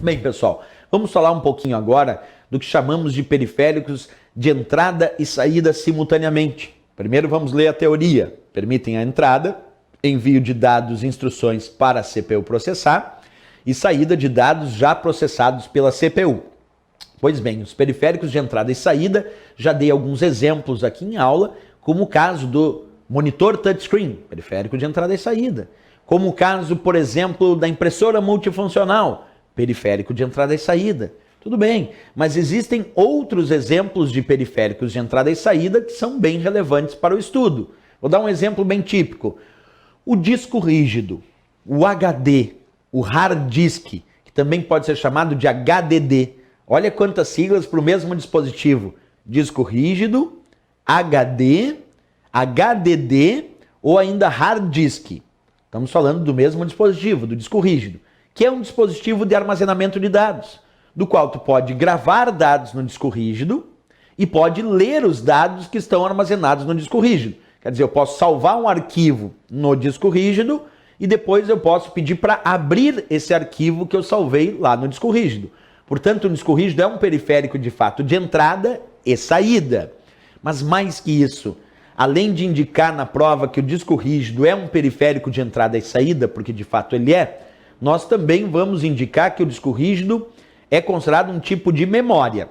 Bem, pessoal, vamos falar um pouquinho agora do que chamamos de periféricos de entrada e saída simultaneamente. Primeiro vamos ler a teoria. Permitem a entrada, envio de dados e instruções para a CPU processar e saída de dados já processados pela CPU. Pois bem, os periféricos de entrada e saída, já dei alguns exemplos aqui em aula, como o caso do monitor touchscreen, periférico de entrada e saída. Como o caso, por exemplo, da impressora multifuncional, periférico de entrada e saída. Tudo bem, mas existem outros exemplos de periféricos de entrada e saída que são bem relevantes para o estudo. Vou dar um exemplo bem típico. O disco rígido, o HD, o hard disk, que também pode ser chamado de HDD. Olha quantas siglas para o mesmo dispositivo. Disco rígido, HD, HDD ou ainda hard disk. Estamos falando do mesmo dispositivo, do disco rígido, que é um dispositivo de armazenamento de dados, do qual tu pode gravar dados no disco rígido e pode ler os dados que estão armazenados no disco rígido. Quer dizer, eu posso salvar um arquivo no disco rígido e depois eu posso pedir para abrir esse arquivo que eu salvei lá no disco rígido. Portanto, o disco rígido é um periférico de fato de entrada e saída. Mas mais que isso, além de indicar na prova que o disco rígido é um periférico de entrada e saída, porque de fato ele é, nós também vamos indicar que o disco rígido é considerado um tipo de memória.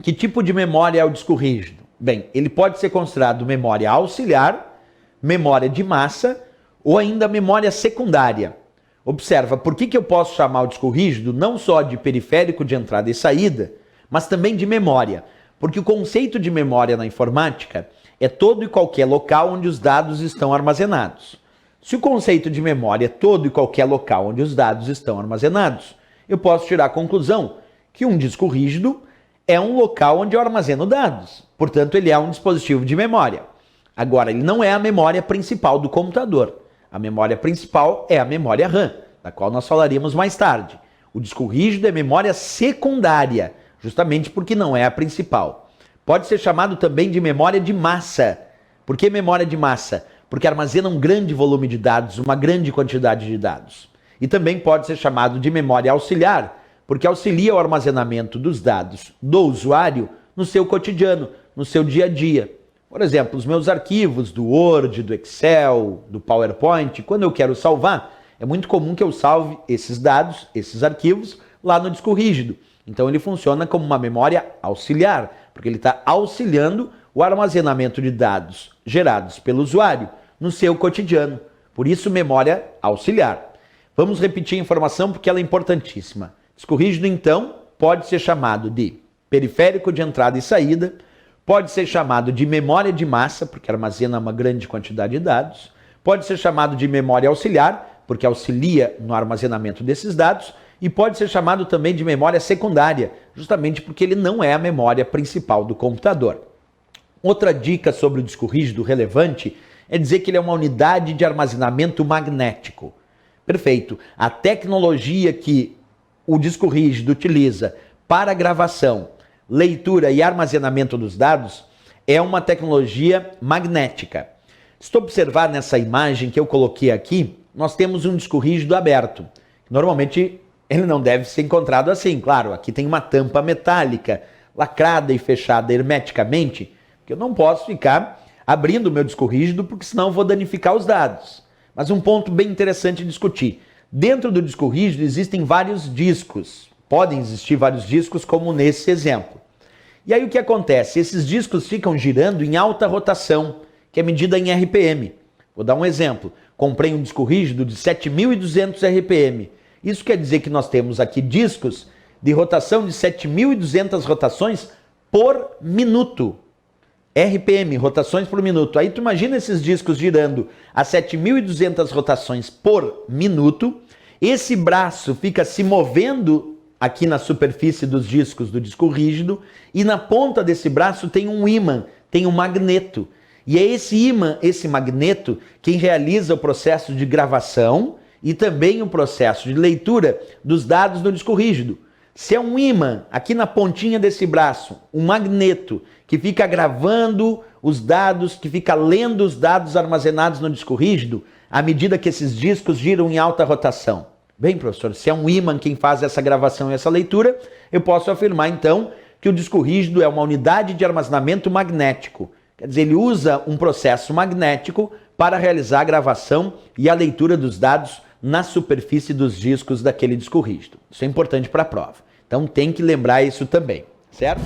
Que tipo de memória é o disco rígido? Bem, ele pode ser considerado memória auxiliar, memória de massa ou ainda memória secundária. Observa, por que eu posso chamar o disco rígido não só de periférico de entrada e saída, mas também de memória? Porque o conceito de memória na informática é todo e qualquer local onde os dados estão armazenados. Se o conceito de memória é todo e qualquer local onde os dados estão armazenados, eu posso tirar a conclusão que um disco rígido é um local onde eu armazeno dados. Portanto, ele é um dispositivo de memória. Agora, ele não é a memória principal do computador. A memória principal é a memória RAM, da qual nós falaríamos mais tarde. O disco rígido é memória secundária, justamente porque não é a principal. Pode ser chamado também de memória de massa. Por que memória de massa? Porque armazena um grande volume de dados, uma grande quantidade de dados. E também pode ser chamado de memória auxiliar, porque auxilia o armazenamento dos dados do usuário no seu cotidiano, no seu dia a dia. Por exemplo, os meus arquivos do Word, do Excel, do PowerPoint, quando eu quero salvar, é muito comum que eu salve esses dados, esses arquivos, lá no disco rígido. Então ele funciona como uma memória auxiliar, porque ele está auxiliando o armazenamento de dados gerados pelo usuário no seu cotidiano. Por isso, memória auxiliar. Vamos repetir a informação porque ela é importantíssima. Disco rígido, então, pode ser chamado de periférico de entrada e saída, pode ser chamado de memória de massa, porque armazena uma grande quantidade de dados, pode ser chamado de memória auxiliar, porque auxilia no armazenamento desses dados, e pode ser chamado também de memória secundária, justamente porque ele não é a memória principal do computador. Outra dica sobre o disco rígido relevante é dizer que ele é uma unidade de armazenamento magnético. Perfeito. A tecnologia que o disco rígido utiliza para gravação, leitura e armazenamento dos dados é uma tecnologia magnética. Se tu observar nessa imagem que eu coloquei aqui, nós temos um disco rígido aberto. Normalmente ele não deve ser encontrado assim, claro, aqui tem uma tampa metálica, lacrada e fechada hermeticamente, que eu não posso ficar abrindo o meu disco rígido, porque senão eu vou danificar os dados. Mas um ponto bem interessante de discutir. Dentro do disco rígido existem vários discos. Podem existir vários discos, como nesse exemplo. E aí o que acontece? Esses discos ficam girando em alta rotação, que é medida em RPM. Vou dar um exemplo. Comprei um disco rígido de 7.200 RPM. Isso quer dizer que nós temos aqui discos de rotação de 7.200 rotações por minuto. RPM, rotações por minuto. Aí tu imagina esses discos girando a 7.200 rotações por minuto. Esse braço fica se movendo aqui na superfície dos discos do disco rígido e na ponta desse braço tem um ímã, tem um magneto. E é esse ímã, esse magneto, quem realiza o processo de gravação e também o processo de leitura dos dados no disco rígido. Se é um ímã aqui na pontinha desse braço, um magneto que fica gravando os dados, que fica lendo os dados armazenados no disco rígido, à medida que esses discos giram em alta rotação? Bem, professor, se é um ímã quem faz essa gravação e essa leitura, eu posso afirmar então que o disco rígido é uma unidade de armazenamento magnético. Quer dizer, ele usa um processo magnético para realizar a gravação e a leitura dos dados na superfície dos discos daquele disco rígido. Isso é importante para a prova. Então tem que lembrar isso também, certo?